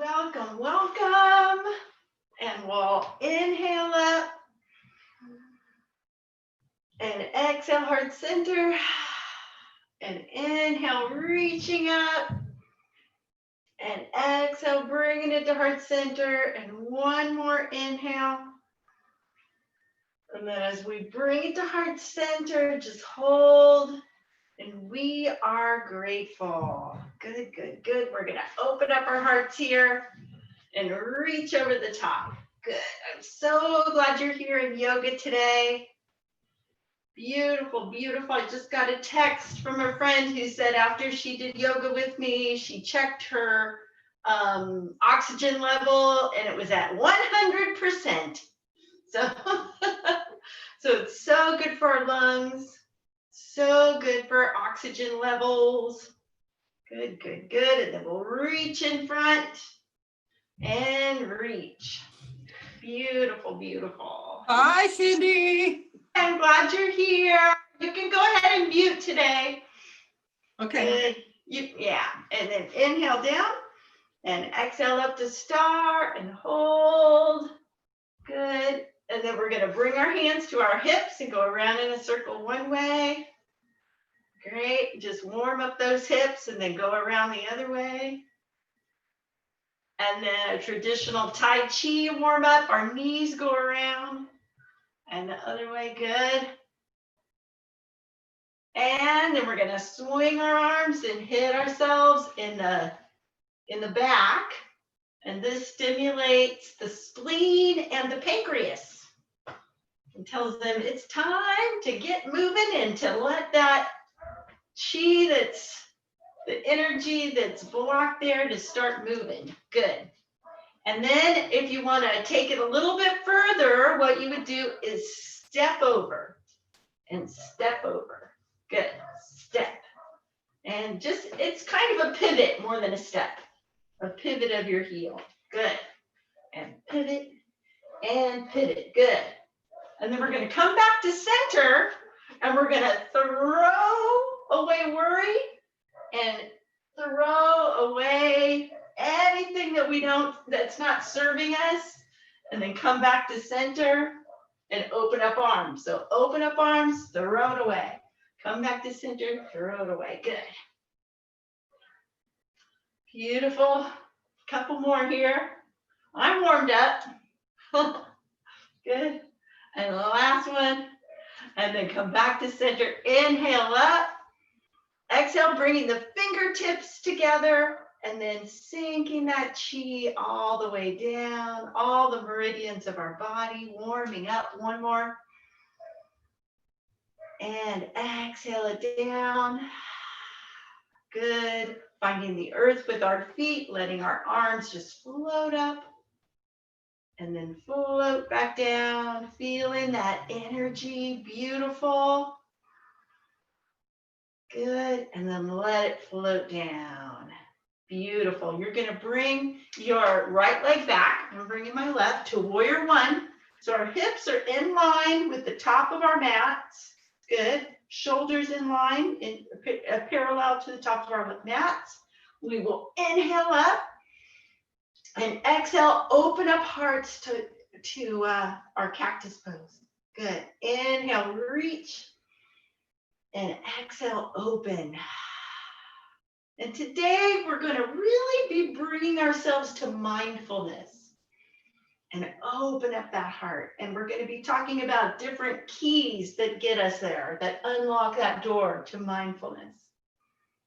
welcome, welcome. And we'll inhale up and exhale, heart center. And inhale, reaching up. And exhale, bringing it to heart center. And one more inhale. And then as we bring it to heart center, just hold. And we are grateful. Good, good, good. We're going to open up our hearts here and reach over the top. Good. I'm so glad you're here in yoga today. Beautiful, beautiful. I just got a text from a friend who said after she did yoga with me, she checked her oxygen level and it was at 100%. So, so it's so good for our lungs. So good for oxygen levels. Good, good, good. And then we'll reach in front and reach. Beautiful, beautiful. Hi, Cindy. I'm glad you're here. You can go ahead and mute today. Okay. Yeah. And then inhale down and exhale up to star and hold. Good. And then we're going to bring our hands to our hips and go around in a circle one way. Great. Just warm up those hips and then go around the other way. And then a traditional Tai Chi warm up. Our knees go around and the other way. Good. And then we're going to swing our arms and hit ourselves in the back. And this stimulates the spleen and the pancreas. It tells them it's time to get moving and to let that chi, that's the energy that's blocked there, to start moving. Good. And then if you want to take it a little bit further, what you would do is step over and step over. Good. Step. And just, it's kind of a pivot more than a step. A pivot of your heel. Good. And pivot and pivot. Good. And then we're going to come back to center and we're going to throw away worry and throw away anything that that's not serving us, and then come back to center and open up arms. So open up arms, throw it away. Come back to center, throw it away. Good. Beautiful. Couple more here. I'm warmed up. Good. And the last one. And then come back to center. Inhale up. Exhale, bringing the fingertips together and then sinking that chi all the way down, all the meridians of our body, warming up. One more. And exhale it down. Good. Finding the earth with our feet, letting our arms just float up and then float back down, feeling that energy. Beautiful. Good. And then let it float down. Beautiful. You're going to bring your right leg back. I'm bringing my left to warrior one. So our hips are in line with the top of our mats. Good. Shoulders in line, parallel to the top of our mats. We will inhale up and exhale, open up hearts to our cactus pose. Good. Inhale, reach, and exhale, open. And today we're going to really be bringing ourselves to mindfulness and open up that heart. And we're going to be talking about different keys that get us there, that unlock that door to mindfulness.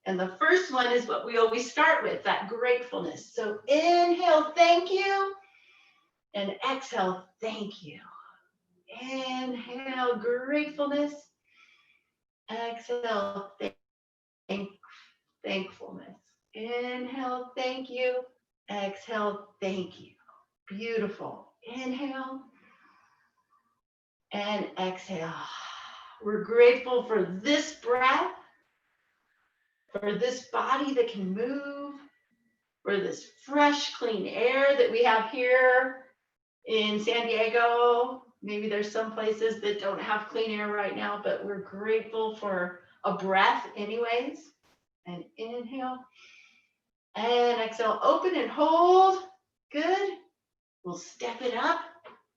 And the first one is what we always start with, that gratefulness. So inhale, thank you. And exhale, thank you. Inhale, gratefulness. Exhale, thankfulness. Inhale, thank you. Exhale, thank you. Beautiful. Inhale and exhale. We're grateful for this breath, for this body that can move, for this fresh, clean air that we have here in San Diego. Maybe there's some places that don't have clean air right now, but we're grateful for a breath anyways. And inhale And exhale, open and hold. Good. We'll step it up.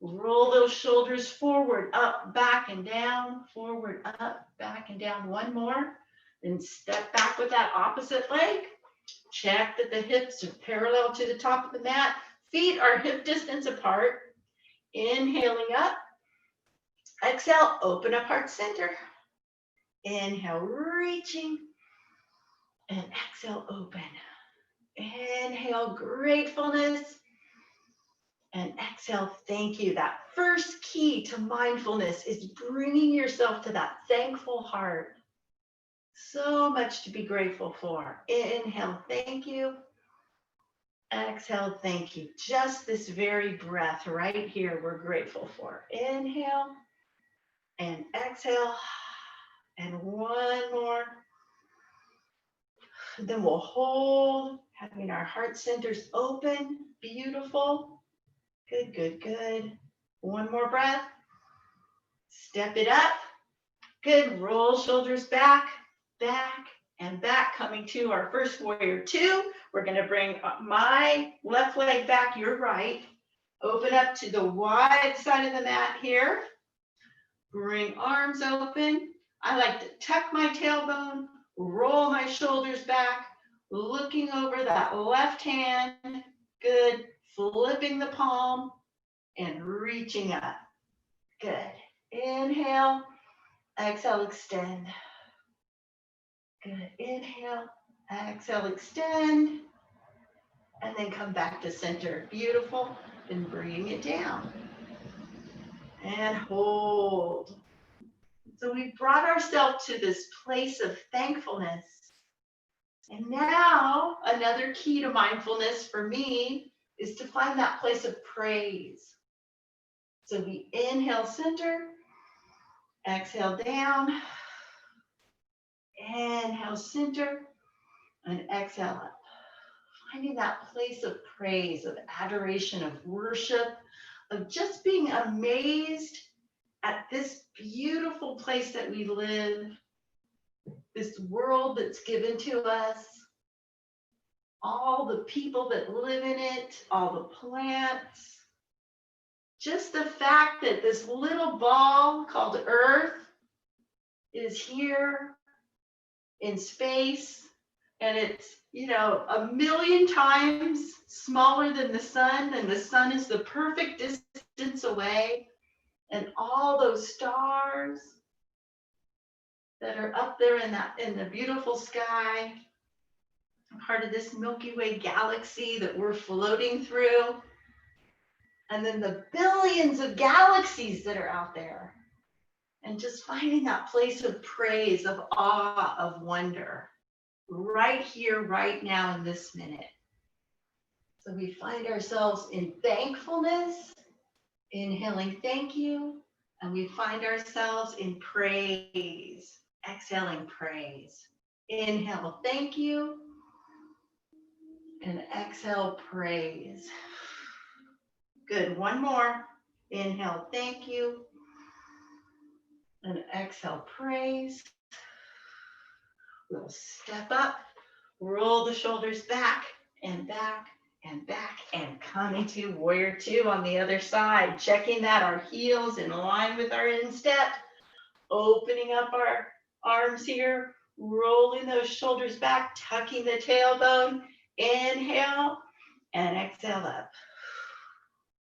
Roll those shoulders forward, up, back, and down. Forward, up, back, and down. One more. Then step back with that opposite leg. Check that the hips are parallel to the top of the mat. Feet are hip distance apart. Inhaling up. Exhale, open up heart center. Inhale, reaching. And exhale, open. Inhale, gratefulness. And exhale, thank you. That first key to mindfulness is bringing yourself to that thankful heart. So much to be grateful for. Inhale, thank you. Exhale, thank you. Just this very breath right here, we're grateful for. Inhale and exhale. And one more. Then we'll hold, having our heart centers open. Beautiful. Good, good, good. One more breath. Step it up. Good. Roll shoulders back, back, and back. Coming to our first warrior two. We're going to bring my left leg back, your right. Open up to the wide side of the mat here. Bring arms open. I like to tuck my tailbone, roll my shoulders back, looking over that left hand. Good. Flipping the palm and reaching up. Good. Inhale. Exhale, extend. Good. Inhale. Exhale, extend. And then come back to center. Beautiful. And bring it down. And hold. So we brought ourselves to this place of thankfulness. And now another key to mindfulness for me is to find that place of praise. So we inhale center, exhale down, inhale center, and exhale up. Finding that place of praise, of adoration, of worship, of just being amazed at this beautiful place that we live, this world that's given to us, all the people that live in it, all the plants. Just the fact that this little ball called Earth is here in space, and it's, a million times smaller than the sun, and the sun is the perfect distance away, and all those stars that are up there in the beautiful sky, part of this Milky Way galaxy that we're floating through. And then the billions of galaxies that are out there. And just finding that place of praise, of awe, of wonder, right here, right now, in this minute. So we find ourselves in thankfulness, inhaling thank you, and we find ourselves in praise, exhaling praise. Inhale thank you, and exhale praise. Good. One more. Inhale, thank you. And exhale, praise. We'll step up, roll the shoulders back and back and back, and come into warrior two on the other side. Checking that our heels in line with our instep. Opening up our arms here, rolling those shoulders back, tucking the tailbone. Inhale and exhale up.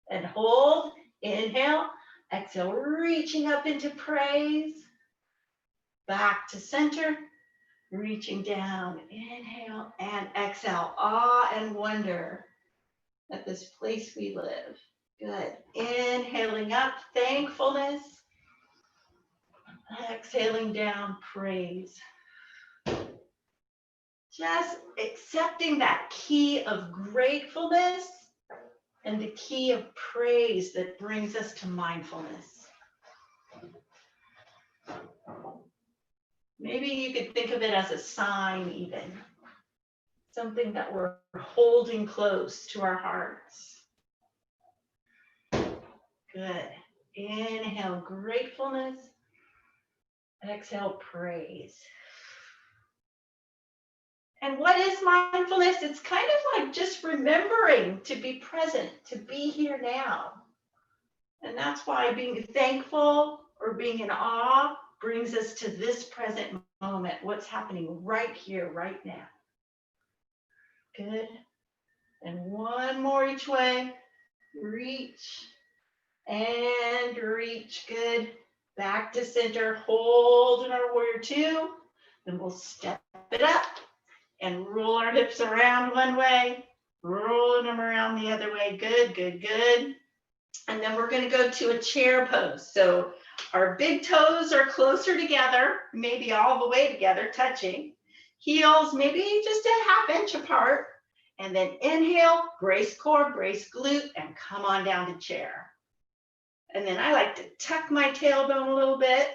And hold, inhale, exhale, reaching up into praise, back to center, reaching down, inhale and exhale, awe and wonder at this place we live. Good. Inhaling up, thankfulness, exhaling down, praise. Just accepting that key of gratefulness and the key of praise that brings us to mindfulness. Maybe you could think of it as a sign even, something that we're holding close to our hearts. Good. Inhale, gratefulness. Exhale, praise. And what is mindfulness? It's kind of like just remembering to be present, to be here now. And that's why being thankful or being in awe brings us to this present moment, what's happening right here, right now. Good. And one more each way. Reach and reach. Good. Back to center. Hold in our warrior two. Then we'll step it up and roll our hips around one way, rolling them around the other way. Good, good, good. And then we're going to go to a chair pose. So our big toes are closer together, maybe all the way together, touching. Heels maybe just a half inch apart. And then inhale, brace core, brace glute, and come on down to chair. And then I like to tuck my tailbone a little bit.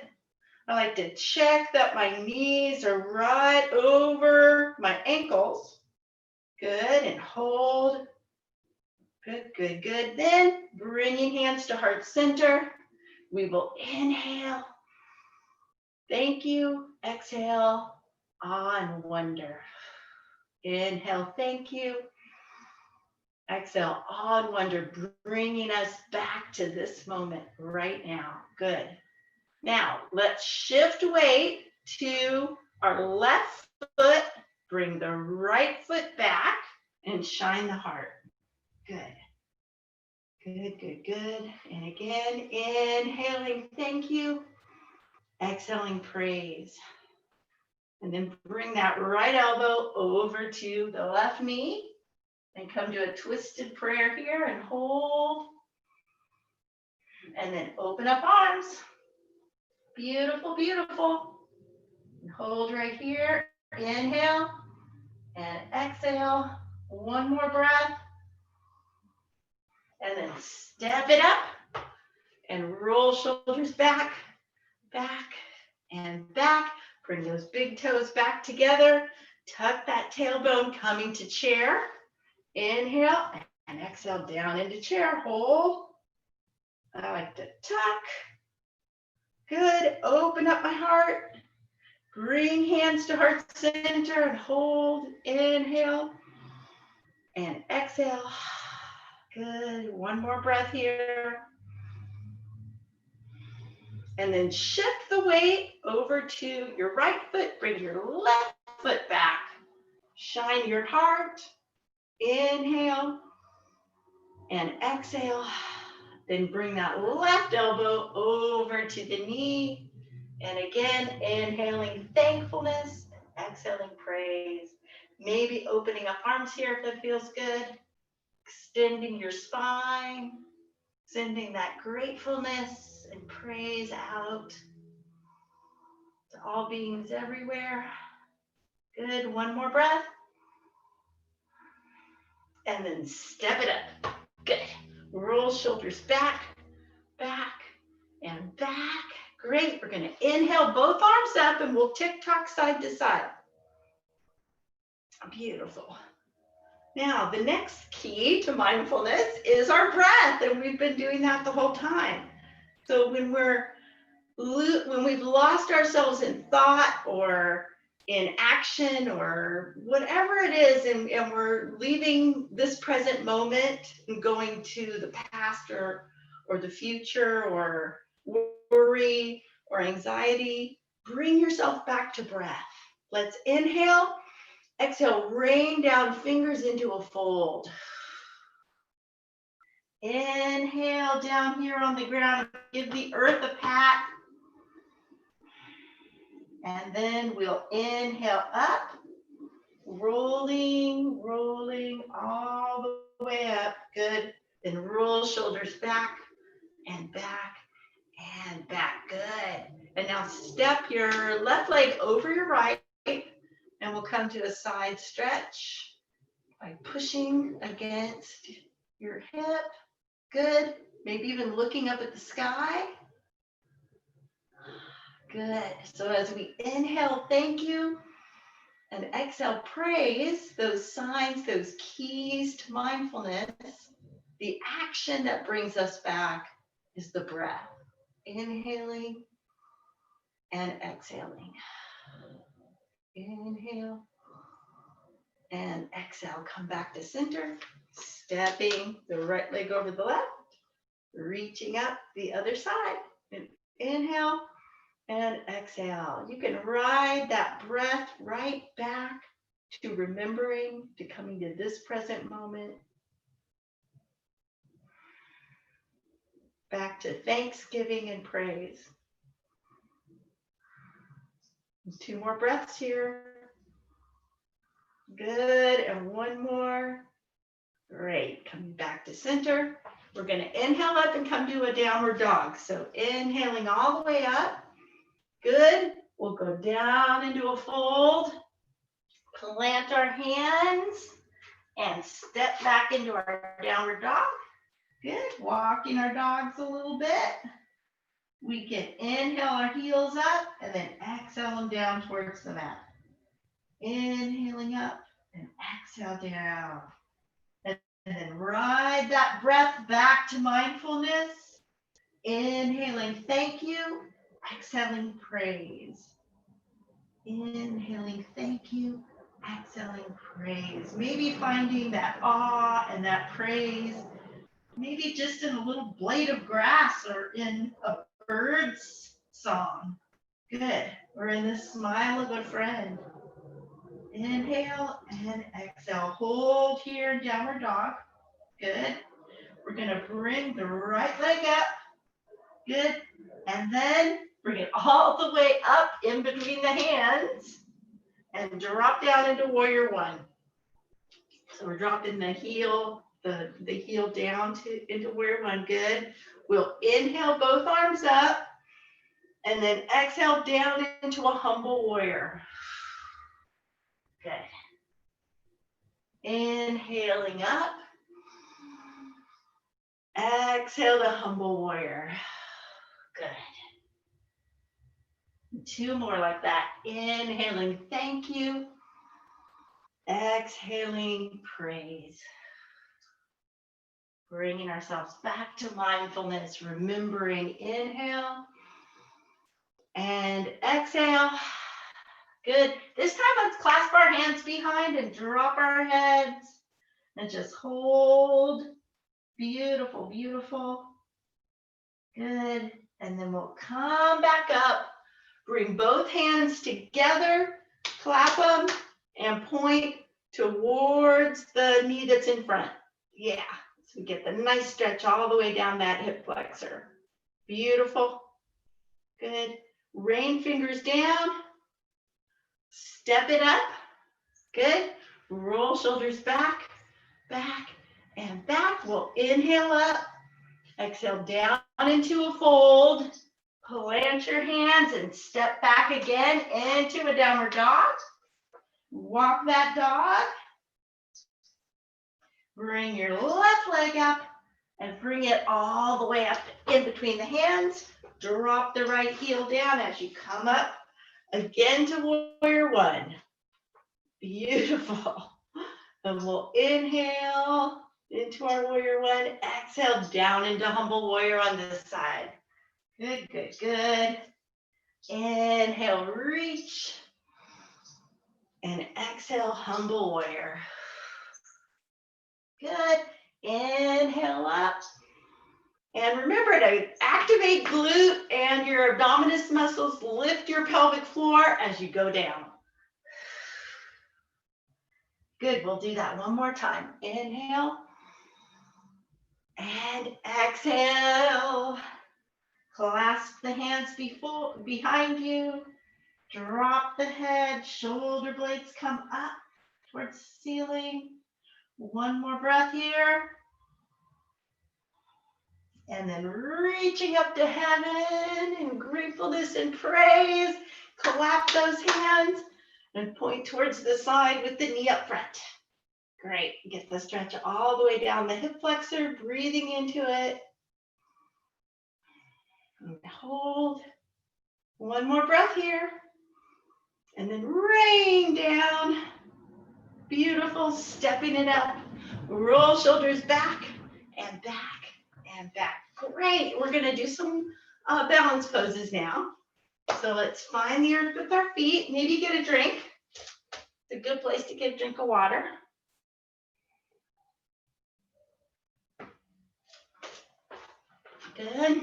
I like to check that my knees are right over my ankles. Good, and hold. Good, good, good. Then bringing hands to heart center. We will inhale. Thank you. Exhale. Awe and wonder. Inhale. Thank you. Exhale. Awe and wonder. Bringing us back to this moment right now. Good. Now let's shift weight to our left foot. Bring the right foot back and shine the heart. Good. Good, good, good. And again, inhaling, thank you. Exhaling, praise. And then bring that right elbow over to the left knee. And come to a twisted prayer here and hold. And then open up arms. Beautiful, beautiful. And hold right here. Inhale and exhale. One more breath. And then step it up and roll shoulders back, back, and back. Bring those big toes back together. Tuck that tailbone coming to chair. Inhale and exhale down into chair. Hold. I like to tuck. Good. Open up my heart. Bring hands to heart center and hold. Inhale and exhale. Good. One more breath here. And then shift the weight over to your right foot. Bring your left foot back. Shine your heart. Inhale and exhale. Then bring that left elbow over to the knee. And again, inhaling thankfulness, exhaling praise. Maybe opening up arms here if that feels good. Extending your spine. Sending that gratefulness and praise out to all beings everywhere. Good. One more breath. And then step it up. Good. Roll shoulders back, back, and back. Great. We're going to inhale both arms up and we'll tick-tock side to side. Beautiful. Now, the next key to mindfulness is our breath, and we've been doing that the whole time. So when we've lost ourselves in thought or in action or whatever it is, and we're leaving this present moment and going to the past or the future or worry or anxiety, bring yourself back to breath. Let's inhale. Exhale, rain down fingers into a fold. Inhale down here on the ground. Give the earth a pat. And then we'll inhale up. Rolling, rolling all the way up. Good. Then roll shoulders back and back and back. Good. And now step your left leg over your right. And we'll come to a side stretch by pushing against your hip. Good. Maybe even looking up at the sky. Good. So as we inhale, thank you. And exhale, praise, those signs, those keys to mindfulness. The action that brings us back is the breath. Inhaling and exhaling. Inhale And exhale, come back to center, stepping the right leg over the left, reaching up the other side. And inhale and exhale. You can ride that breath right back to remembering, to coming to this present moment. Back to thanksgiving and praise. 2 more breaths here. Good, and 1 more. Great, coming back to center. We're gonna inhale up and come to a downward dog. So inhaling all the way up. Good, we'll go down into a fold. Plant our hands and step back into our downward dog. Good, walking our dogs a little bit. We can inhale our heels up and then exhale them down towards the mat. Inhaling up and exhale down. And then ride that breath back to mindfulness. Inhaling, thank you. Exhaling, praise. Inhaling, thank you. Exhaling, praise. Maybe finding that awe and that praise, maybe just in a little blade of grass or in a bird's song. Good. Or in the smile of a friend. Inhale and exhale. Hold here, downward dog. Good. We're going to bring the right leg up. Good. And then bring it all the way up in between the hands and drop down into warrior 1. So we're dropping the heel, the heel down into warrior 1. Good. We'll inhale both arms up and then exhale down into a humble warrior. Good. Inhaling up. Exhale to humble warrior. Good. 2 more like that. Inhaling, thank you. Exhaling, praise. Bringing ourselves back to mindfulness, remembering inhale and exhale. Good. This time let's clasp our hands behind and drop our heads and just hold. Beautiful, beautiful. Good. And then we'll come back up. Bring both hands together, clap them, and point towards the knee that's in front. Yeah. So we get the nice stretch all the way down that hip flexor. Beautiful. Good. Rain fingers down. Step it up. Good. Roll shoulders back, back, and back. We'll inhale up. Exhale down into a fold. Plant your hands and step back again into a downward dog. Walk that dog. Bring your left leg up and bring it all the way up in between the hands. Drop the right heel down as you come up again to warrior 1. Beautiful. And we'll inhale into our warrior 1. Exhale down into humble warrior on this side. Good, good, good. Inhale, reach. And exhale, humble warrior. Good. Inhale up. And remember to activate glute and your abdominis muscles. Lift your pelvic floor as you go down. Good. We'll do that one more time. Inhale. And exhale. Clasp the hands behind you. Drop the head. Shoulder blades come up towards the ceiling. One more breath here. And then reaching up to heaven in gratefulness and praise. Clap those hands and point towards the side with the knee up front. Great. Get the stretch all the way down the hip flexor, breathing into it. And hold. One more breath here. And then rain down. Beautiful. Stepping it up. Roll shoulders back and back and back. Great. We're going to do some balance poses now. So let's find the earth with our feet. Maybe get a drink. It's a good place to get a drink of water. Good.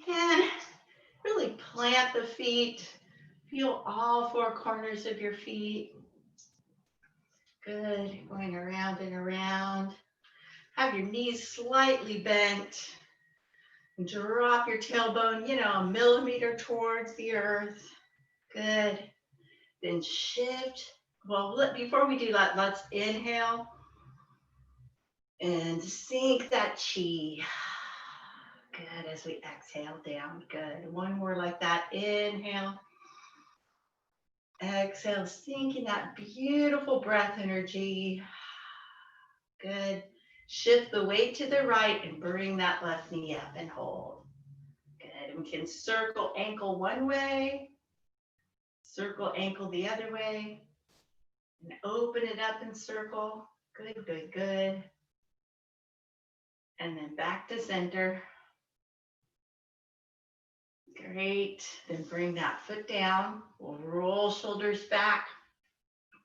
And really plant the feet. Feel all four corners of your feet. Good. Going around and around. Have your knees slightly bent. Drop your tailbone, a millimeter towards the earth. Good. Then shift. Well, before we do that, let's inhale and sink that chi. Good. As we exhale down. Good. One more like that. Inhale. Exhale, sinking that beautiful breath energy. Good. Shift the weight to the right and bring that left knee up and hold. Good. We can circle ankle one way, circle ankle the other way, and open it up and circle. Good, good, good. And then back to center. Great. Then bring that foot down. We'll roll shoulders back,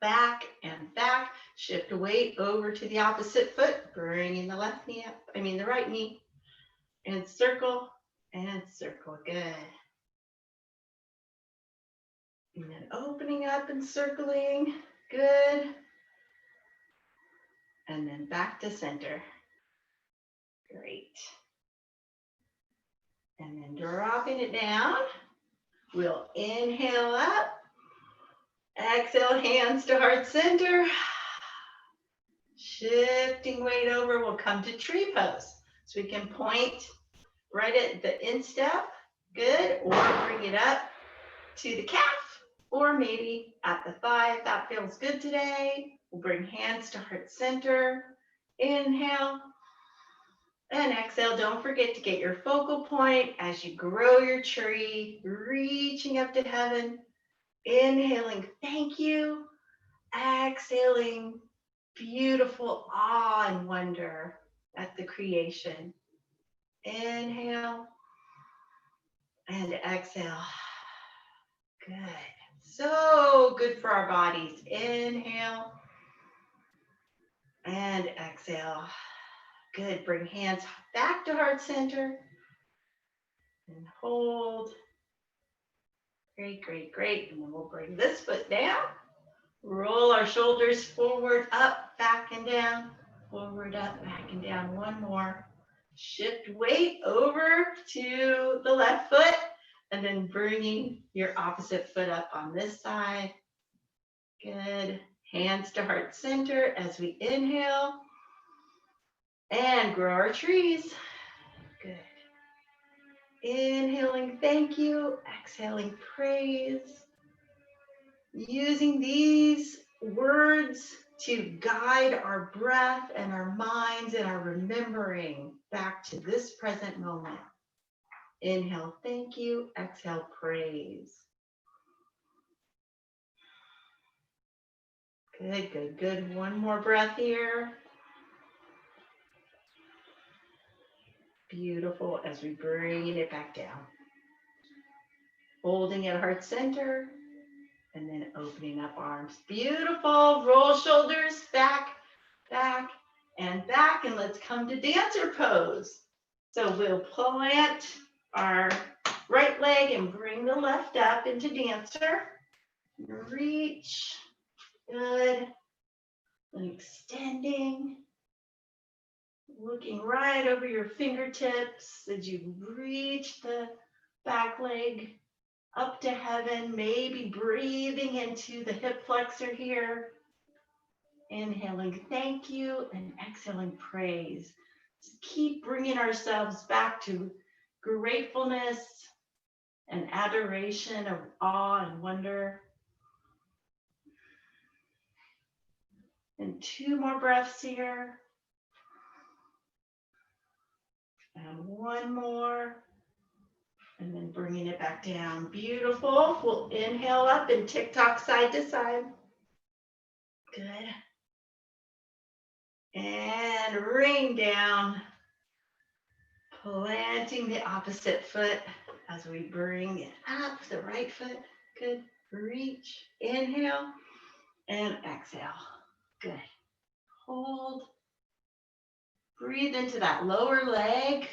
back, and back. Shift the weight over to the opposite foot, bringing the left knee up, the right knee, and circle, good. And then opening up and circling, good. And then back to center. Great. And then dropping it down. We'll inhale up. Exhale, hands to heart center. Shifting weight over, we'll come to tree pose. So we can point right at the instep, good, or bring it up to the calf, or maybe at the thigh, if that feels good today. We'll bring hands to heart center. Inhale and exhale. Don't forget to get your focal point as you grow your tree, reaching up to heaven. Inhaling, thank you. Exhaling, beautiful awe and wonder at the creation. Inhale and exhale. Good. So good for our bodies. Inhale and exhale. Good. Bring hands back to heart center and hold. Great, great, great. And then we'll bring this foot down. Roll our shoulders forward, up, back, and down. Forward, up, back, and down. One more. Shift weight over to the left foot, and then bringing your opposite foot up on this side. Good. Hands to heart center as we inhale. And grow our trees. Good. Inhaling, thank you. Exhaling, praise. Using these words to guide our breath and our minds and our remembering back to this present moment. Inhale, thank you. Exhale, praise. Good, good, good. One more breath here. Beautiful as we bring it back down. Holding at heart center. And then opening up arms. Beautiful. Roll shoulders back, back, and back. And let's come to dancer pose. So we'll plant our right leg and bring the left up into dancer. Reach. Good. And extending. Looking right over your fingertips as you reach the back leg up to heaven, maybe breathing into the hip flexor here. Inhaling, thank you, and exhaling, praise. Just keep bringing ourselves back to gratefulness and adoration of awe and wonder. And two more breaths here. And one more. And then bringing it back down. Beautiful. We'll inhale up and tick-tock side to side. Good. And rain down. Planting the opposite foot as we bring it up, the right foot. Good. Reach. Inhale. And exhale. Good. Hold. Breathe into that lower leg.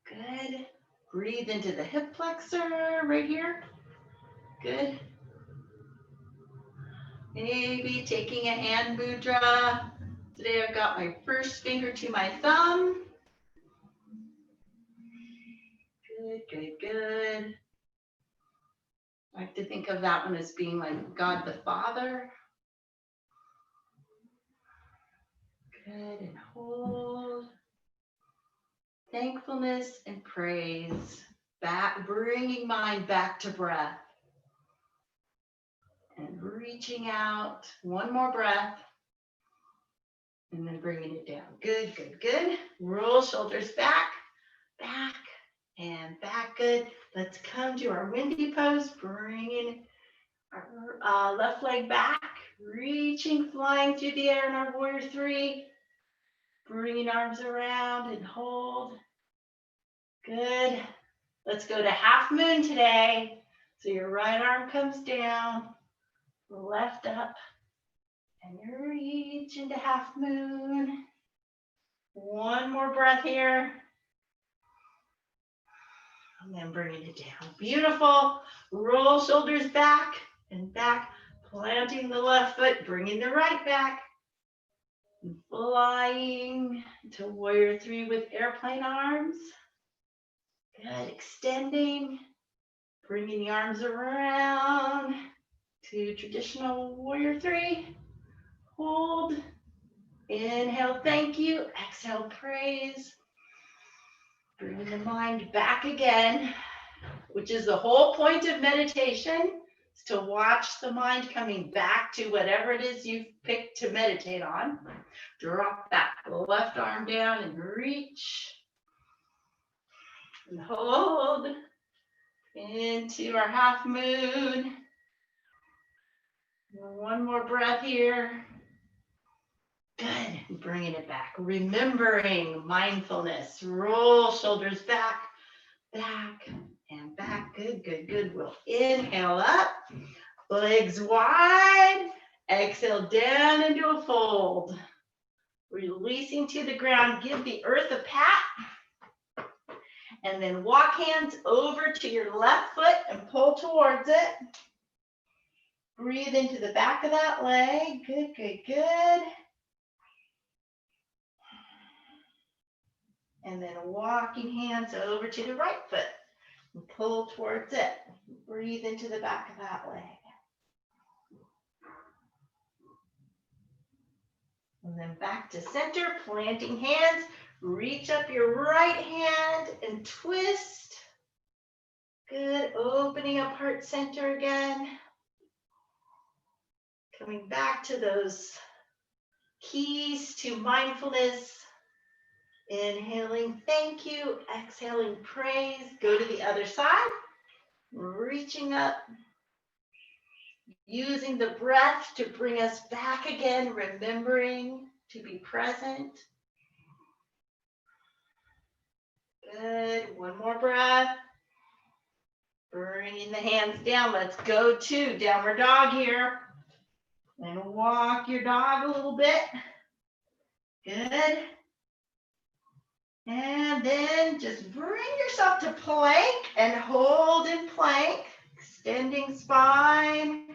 Good. Breathe into the hip flexor right here. Good. Maybe taking a hand mudra. Today I've got my first finger to my thumb. Good, good, good. I like to think of that one as being like God the Father. Good, and hold. Thankfulness and praise. Back, bringing mind back to breath. And reaching out. One more breath. And then bringing it down. Good, good, good. Roll shoulders back, back, and back. Good. Let's come to our windy pose. Bringing our left leg back. Reaching, flying through the air in our warrior three. Bringing arms around and hold. Good. Let's go to half moon today. So your right arm comes down, left up, and you reach into half moon. One more breath here. And then bringing it down. Beautiful. Roll shoulders back and back, planting the left foot, bringing the right back. Flying to warrior three with airplane arms. Good, extending, bringing the arms around to traditional warrior three. Hold, inhale, thank you, exhale, praise. Bringing the mind back again, which is the whole point of meditation, is to watch the mind coming back to whatever it is you've picked to meditate on. Drop that left arm down and reach. And hold into our half moon. One more breath here. Good. Bringing it back. Remembering mindfulness. Roll shoulders back, back, and back. Good, good, good. We'll inhale up. Legs wide. Exhale down into a fold. Releasing to the ground. Give the earth a pat. And then walk hands over to your left foot and pull towards it. Breathe into the back of that leg. Good, good, good. And then walking hands over to the right foot and pull towards it. Breathe into the back of that leg. And then back to center, planting hands. Reach up your right hand and twist. Good, opening up heart center again. Coming back to those keys to mindfulness. Inhaling, thank you. Exhaling, praise. Go to the other side. Reaching up. Using the breath to bring us back again. Remembering to be present. Good. One more breath. Bringing the hands down. Let's go to downward dog here. And walk your dog a little bit. Good. And then just bring yourself to plank and hold in plank. Extending spine.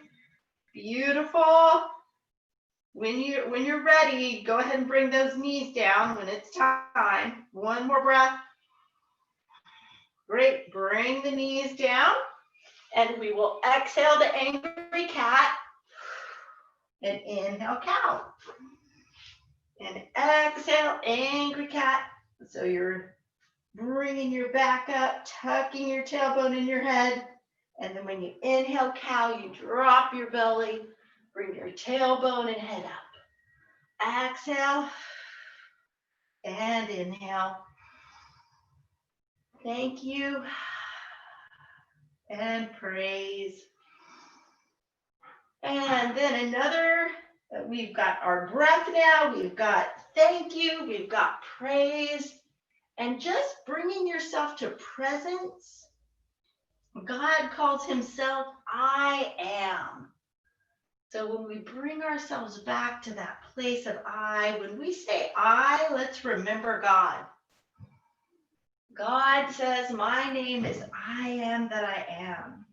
Beautiful. When you're ready, go ahead and bring those knees down when it's time. One more breath. Great. Bring the knees down. And we will exhale to angry cat. And inhale, cow. And exhale, angry cat. So you're bringing your back up, tucking your tailbone in your head. And then when you inhale, cow, you drop your belly, bring your tailbone and head up. Exhale and inhale. Thank you. And praise. And then another, we've got our breath now, we've got thank you, we've got praise, and just bringing yourself to presence. God calls himself I am. So when we bring ourselves back to that place of I, when we say I, let's remember God. God says, my name is I am that I am.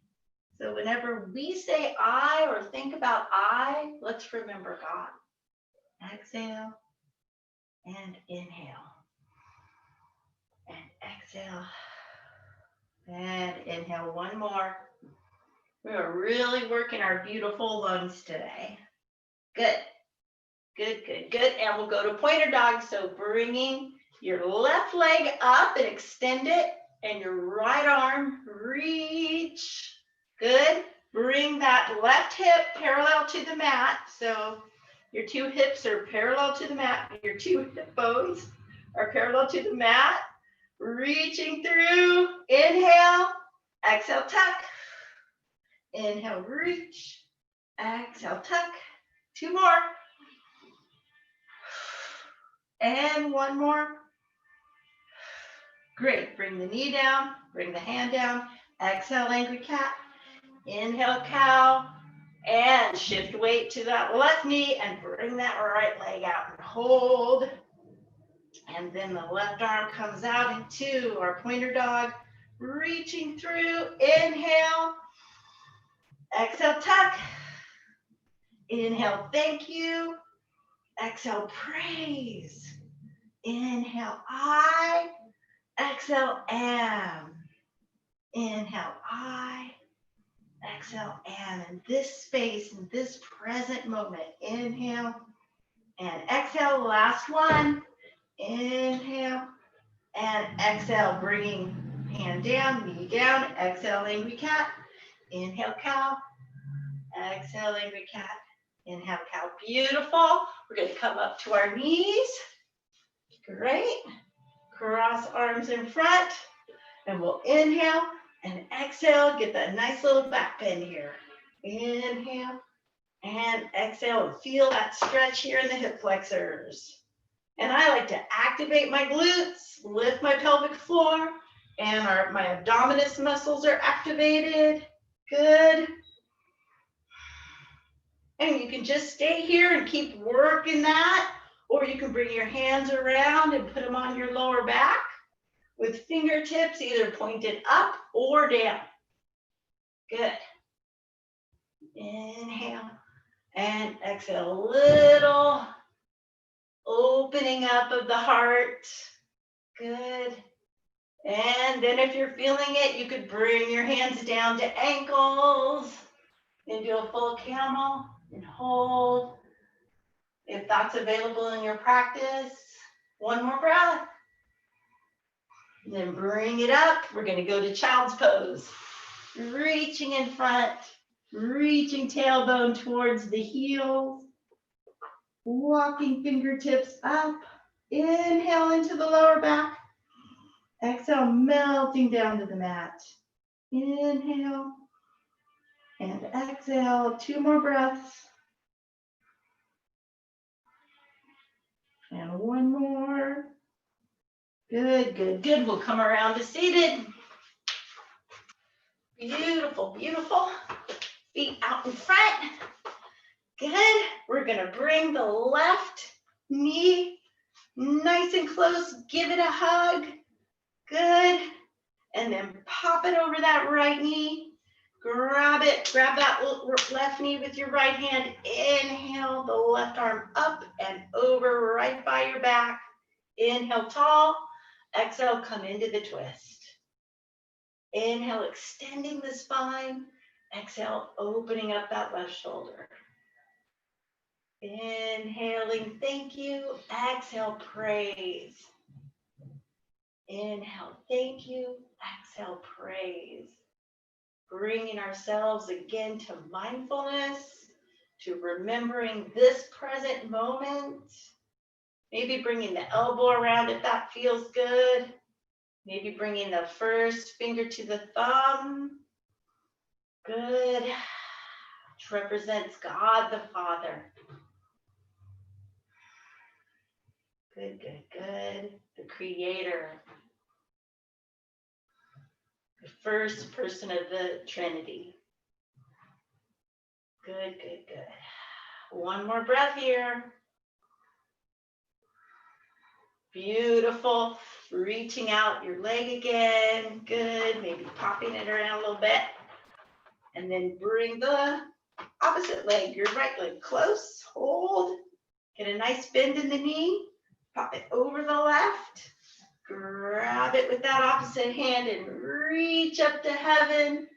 So whenever we say I or think about I, let's remember God. Exhale and inhale. And exhale and inhale. One more. We are really working our beautiful lungs today. Good. Good, good, good. And we'll go to pointer dog. So bringing your left leg up and extend it, and your right arm reach. Good. Bring that left hip parallel to the mat. So your two hips are parallel to the mat. Your two hip bones are parallel to the mat. Reaching through. Inhale. Exhale, tuck. Inhale, reach. Exhale, tuck. Two more. And one more. Great. Bring the knee down. Bring the hand down. Exhale, angry cat. Inhale, cow. And shift weight to that left knee and bring that right leg out and hold. And then the left arm comes out into our pointer dog. Reaching through. Inhale. Exhale, tuck. Inhale, thank you. Exhale, praise. Inhale, I. Exhale, am. Inhale, I. Exhale, am. In this space, in this present moment, inhale and exhale. Last one. Inhale and exhale. Bringing hand down, knee down. Exhale, angry cat. Inhale, cow. Exhale, angry cat. Inhale, cow. Beautiful. We're going to come up to our knees. Great. Cross arms in front. And we'll inhale and exhale. Get that nice little back bend here. Inhale and exhale. And feel that stretch here in the hip flexors. And I like to activate my glutes, lift my pelvic floor, and my abdominis muscles are activated. Good. And you can just stay here and keep working that, or you can bring your hands around and put them on your lower back with fingertips either pointed up or down. Good. Inhale and exhale. A little opening up of the heart. Good. And then if you're feeling it, you could bring your hands down to ankles and do a full camel and hold. If that's available in your practice, one more breath. And then bring it up. We're going to go to child's pose. Reaching in front, reaching tailbone towards the heels, walking fingertips up. Inhale into the lower back. Exhale, melting down to the mat. Inhale and exhale. Two more breaths. And one more. Good, good, good. We'll come around to seated. Beautiful, beautiful. Feet out in front. Good. We're going to bring the left knee nice and close. Give it a hug. Good. And then pop it over that right knee. Grab it. Grab that left knee with your right hand. Inhale the left arm up and over right by your back. Inhale tall. Exhale, come into the twist. Inhale, extending the spine. Exhale, opening up that left shoulder. Inhaling, thank you. Exhale, praise. Inhale, thank you. Exhale, praise. Bringing ourselves again to mindfulness, to remembering this present moment. Maybe bringing the elbow around if that feels good. Maybe bringing the first finger to the thumb. Good. Which represents God the Father. Good, good, good. The Creator. The first person of the Trinity. Good, good, good. One more breath here. Beautiful. Reaching out your leg again. Good. Maybe popping it around a little bit. And then bring the opposite leg, your right leg close. Hold. Get a nice bend in the knee. Pop it over the left. Grab it with that opposite hand and reach up to heaven.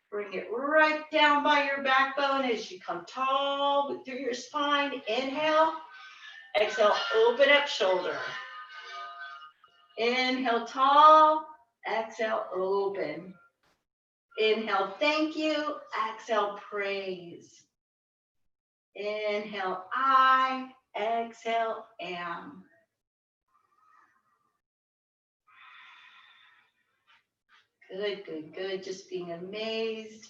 Bring it right down by your backbone as you come tall through your spine. Inhale. Exhale, open up shoulder. Inhale, tall. Exhale, open. Inhale, thank you. Exhale, praise. Inhale, I. Exhale, am. Good, good, good. Just being amazed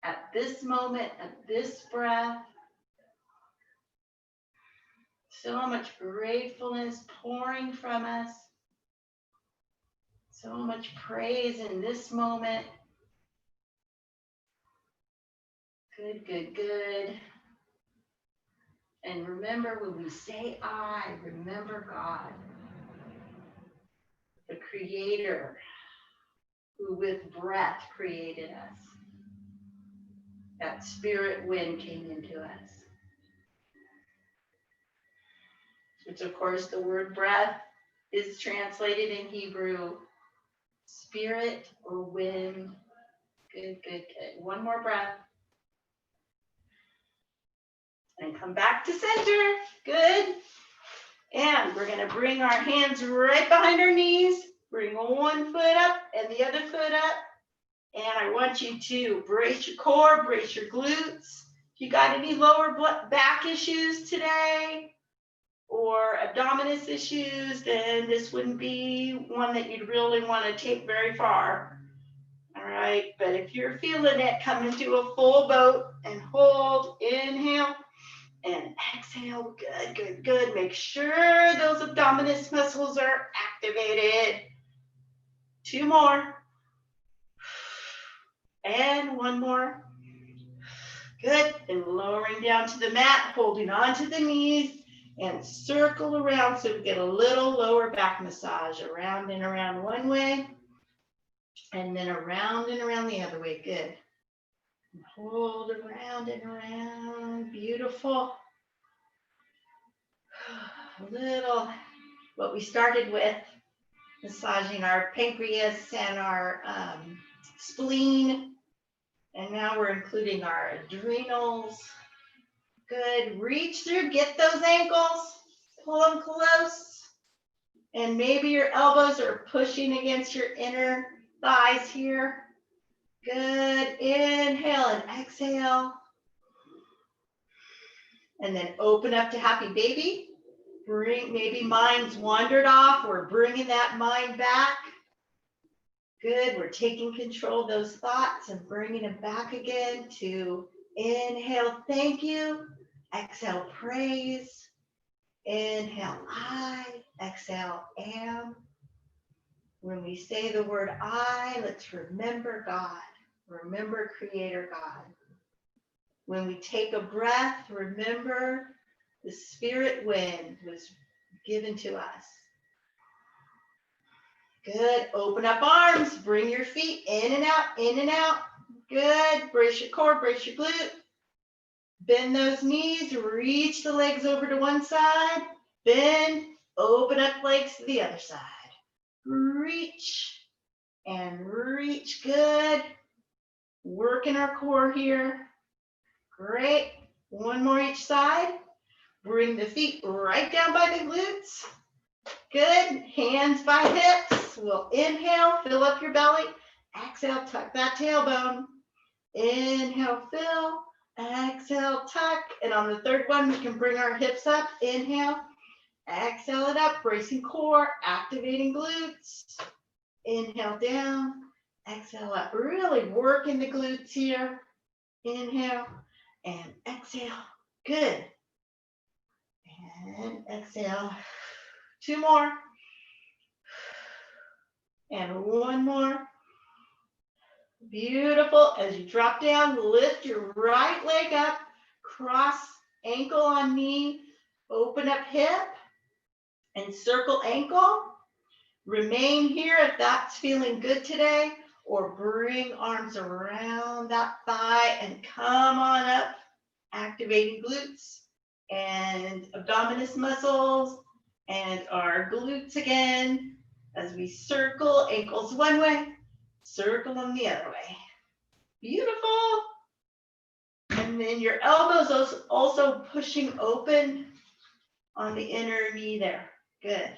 at this moment, at this breath. So much gratefulness pouring from us. So much praise in this moment. Good, good, good. And remember, when we say I, remember God, the Creator, who with breath created us. That spirit wind came into us. Which, of course, the word breath is translated in Hebrew, spirit or wind. Good, good, good. One more breath. And come back to center. Good. And we're going to bring our hands right behind our knees. Bring one foot up and the other foot up. And I want you to brace your core, brace your glutes. If you got any lower back issues today or abdominis issues, then this wouldn't be one that you'd really want to take very far. All right. But if you're feeling it, come into a full boat and hold. Inhale. And exhale, good, good, good. Make sure those abdominis muscles are activated. Two more. And one more. Good. And lowering down to the mat, holding onto the knees, and circle around so we get a little lower back massage. Around and around one way, and then around and around the other way. Good. And hold around and around. Beautiful. A little, what we started with, massaging our pancreas and our spleen, and now we're including our adrenals. Good. Reach through, get those ankles, pull them close, and maybe your elbows are pushing against your inner thighs here. Good. Inhale and exhale, and then open up to happy baby. Bring, maybe mind's wandered off. We're bringing that mind back. Good. We're taking control of those thoughts and bringing them back again to inhale, thank you. Exhale, praise. Inhale, I. Exhale, am. When we say the word I, let's remember God. Remember Creator God. When we take a breath, remember the spirit wind was given to us. Good. Open up arms. Bring your feet in and out, in and out. Good. Brace your core, brace your glute. Bend those knees. Reach the legs over to one side. Bend. Open up legs to the other side. Reach and reach. Good. Working our core here. Great. One more each side. Bring the feet right down by the glutes. Good. Hands by hips. We'll inhale, fill up your belly. Exhale, tuck that tailbone. Inhale, fill. Exhale, tuck. And on the third one, we can bring our hips up. Inhale. Exhale it up. Bracing core. Activating glutes. Inhale down. Exhale up. Really working the glutes here. Inhale and exhale. Good. And exhale. Two more. And one more. Beautiful. As you drop down, lift your right leg up, cross ankle on knee, open up hip, and circle ankle. Remain here if that's feeling good today, or bring arms around that thigh and come on up, activating glutes and abdominis muscles and our glutes again as we circle ankles one way, circle them the other way. Beautiful. And then your elbows also pushing open on the inner knee there. Good.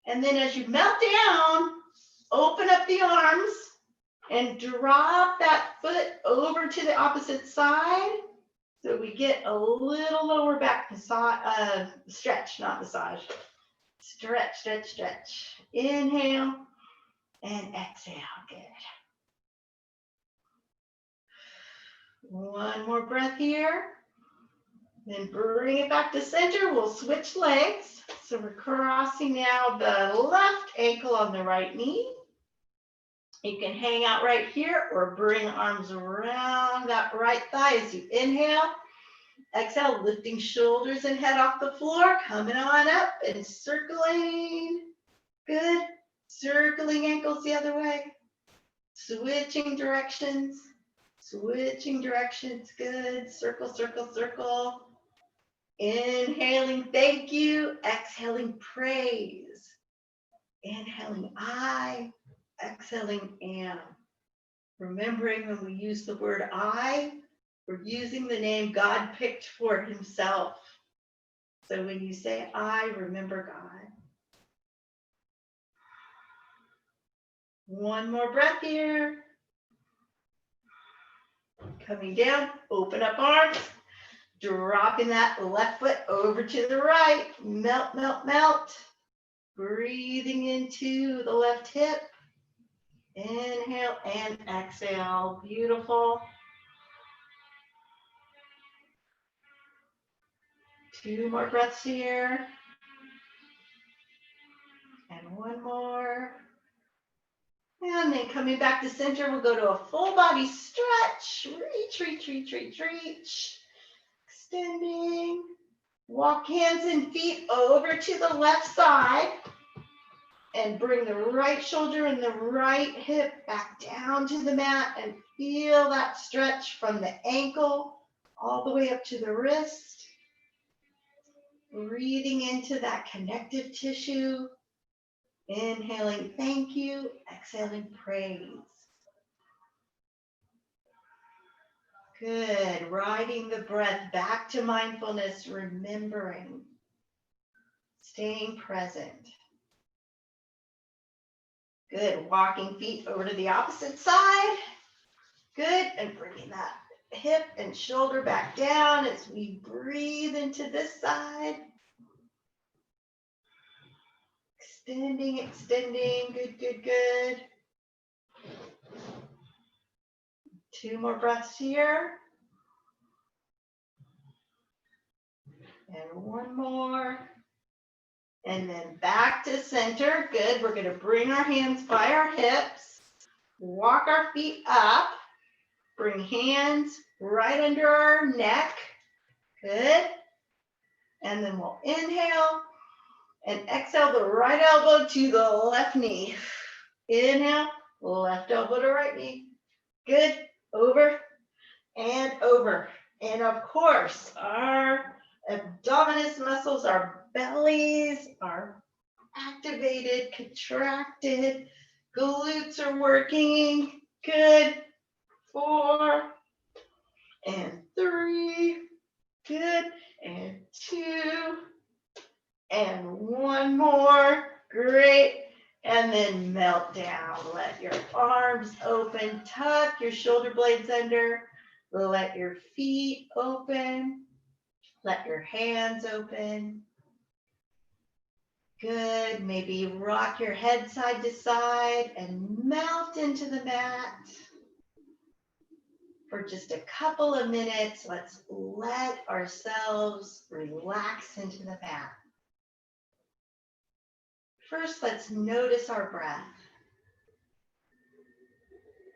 And then as you melt down, open up the arms and drop that foot over to the opposite side. So we get a little lower back stretch, not massage. Stretch, stretch, stretch. Inhale and exhale. Good. One more breath here. Then bring it back to center. We'll switch legs. So we're crossing now the left ankle on the right knee. You can hang out right here or bring arms around that right thigh as you inhale. Exhale, lifting shoulders and head off the floor. Coming on up and circling. Good. Circling ankles the other way. Switching directions. Switching directions. Good. Circle, circle, circle. Inhaling, thank you. Exhaling, praise. Inhaling, I. Exhaling, am. Remembering when we use the word I, we're using the name God picked for himself. So when you say I, remember God. One more breath here. Coming down, open up arms. Dropping that left foot over to the right. Melt, melt, melt. Breathing into the left hip. Inhale and exhale. Beautiful. Two more breaths here. And one more. And then coming back to center, we'll go to a full body stretch. Reach, reach, reach, reach, reach. Extending. Walk hands and feet over to the left side. And bring the right shoulder and the right hip back down to the mat and feel that stretch from the ankle all the way up to the wrist. Breathing into that connective tissue. Inhaling, thank you. Exhaling, praise. Good. Riding the breath back to mindfulness, remembering, staying present. Good. Walking feet over to the opposite side. Good. And bringing that hip and shoulder back down as we breathe into this side. Extending, extending. Good, good, good. Two more breaths here. And one more. And then back to center. Good. We're going to bring our hands by our hips. Walk our feet up. Bring hands right under our neck. Good. And then we'll inhale and exhale the right elbow to the left knee. Inhale, left elbow to right knee. Good. Over and over. And of course, our abdominis muscles, our bellies are activated, contracted. Glutes are working. Good. 4 and 3. Good. And 2 and 1 more. Great. And then melt down. Let your arms open. Tuck your shoulder blades under. Let your feet open. Let your hands open. Good. Maybe rock your head side to side and melt into the mat. For just a couple of minutes, let's let ourselves relax into the mat. First, let's notice our breath.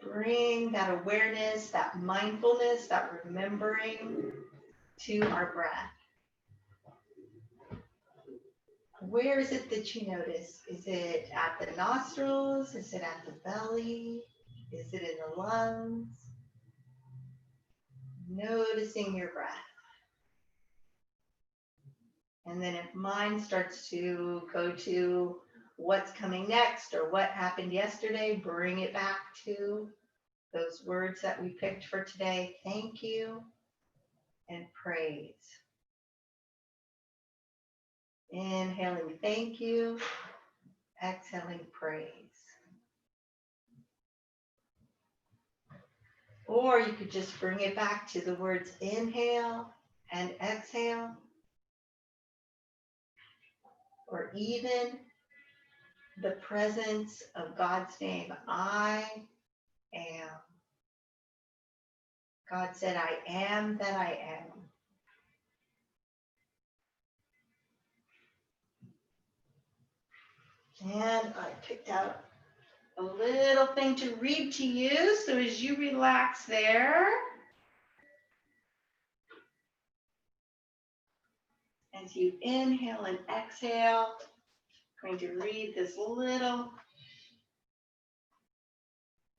bring that awareness, that mindfulness, that remembering to our breath. Where is it that you notice? Is it at the nostrils? Is it at the belly? Is it in the lungs? Noticing your breath. And then if mind starts to go to what's coming next or what happened yesterday, bring it back to those words that we picked for today. Thank you and praise. Inhaling thank you, exhaling praise. Or you could just bring it back to the words inhale and exhale. Or even the presence of God's name, I am. God said, I am that I am. And I picked out a little thing to read to you. So as you relax there, as you inhale and exhale, I'm going to read this little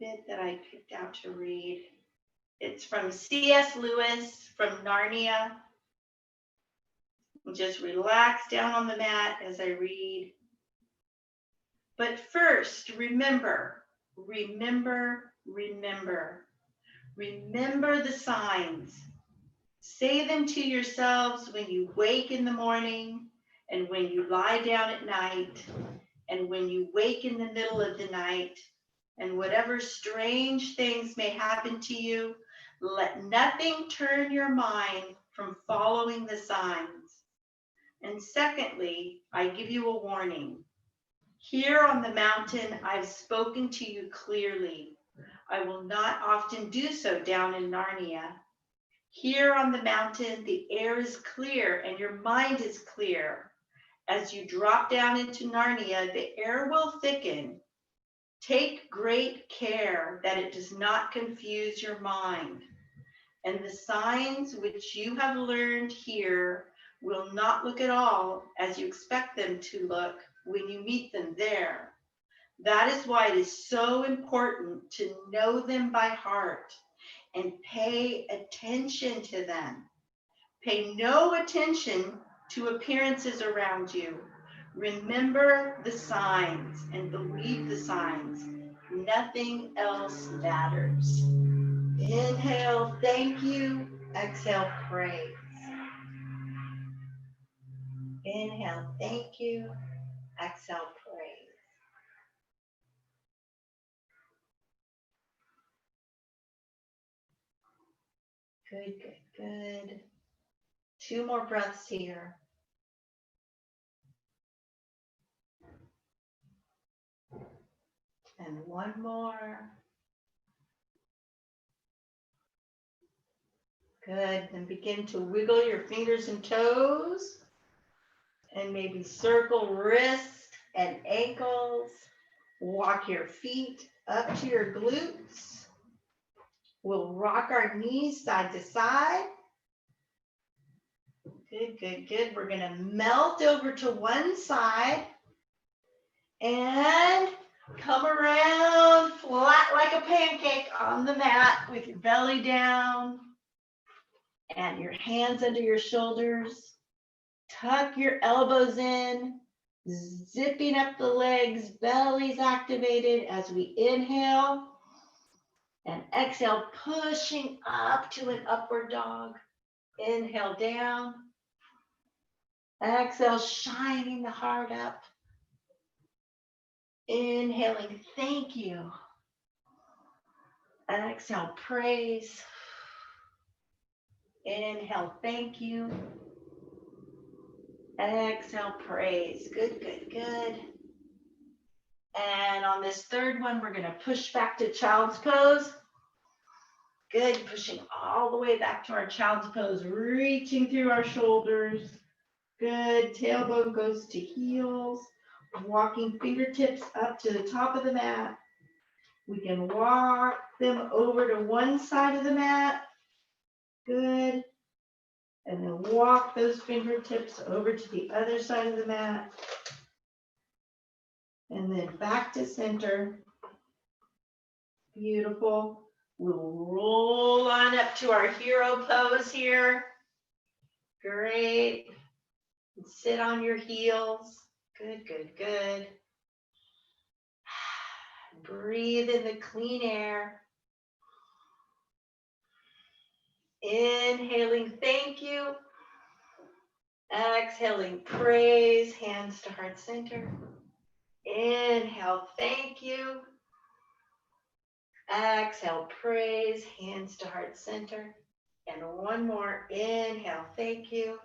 bit that I picked out to read. It's from C.S. Lewis from Narnia. Just relax down on the mat as I read. But first, remember the signs. Say them to yourselves when you wake in the morning and when you lie down at night and when you wake in the middle of the night, and whatever strange things may happen to you, let nothing turn your mind from following the signs. And secondly, I give you a warning. Here on the mountain, I've spoken to you clearly. I will not often do so down in Narnia. Here on the mountain, the air is clear and your mind is clear. As you drop down into Narnia, the air will thicken. Take great care that it does not confuse your mind. And the signs which you have learned here will not look at all as you expect them to look when you meet them there. That is why it is so important to know them by heart and pay attention to them. Pay no attention to appearances around you. Remember the signs and believe the signs. Nothing else matters. Inhale, thank you. Exhale, praise. Inhale, thank you. Exhale, praise. Good, good, good. 2 more breaths here. And 1 more. Good. Then begin to wiggle your fingers and toes. And maybe circle wrists and ankles. Walk your feet up to your glutes. We'll rock our knees side to side. Good, good, good. We're going to melt over to one side and come around flat like a pancake on the mat with your belly down and your hands under your shoulders. Tuck your elbows in, zipping up the legs, belly's activated as we inhale. And exhale, pushing up to an upward dog. Inhale down. Exhale, shining the heart up. Inhaling, thank you. Exhale, praise. Inhale, thank you. Exhale, praise. Good, good, good. And on this third one, we're going to push back to child's pose. Good, pushing all the way back to our child's pose, reaching through our shoulders. Good, tailbone goes to heels, walking fingertips up to the top of the mat. We can walk them over to one side of the mat. Good. And then walk those fingertips over to the other side of the mat. And then back to center. Beautiful. We'll roll on up to our hero pose here. Great. And sit on your heels. Good, good, good. Breathe in the clean air. Inhaling, thank you. Exhaling, praise, hands to heart center. Inhale, thank you. Exhale, praise, hands to heart center. And one more, inhale, thank you.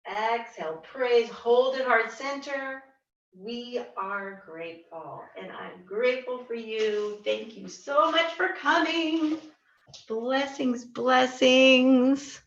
Exhale, praise, hold at heart center. We are grateful, and I'm grateful for you. Thank you so much for coming. Blessings, blessings.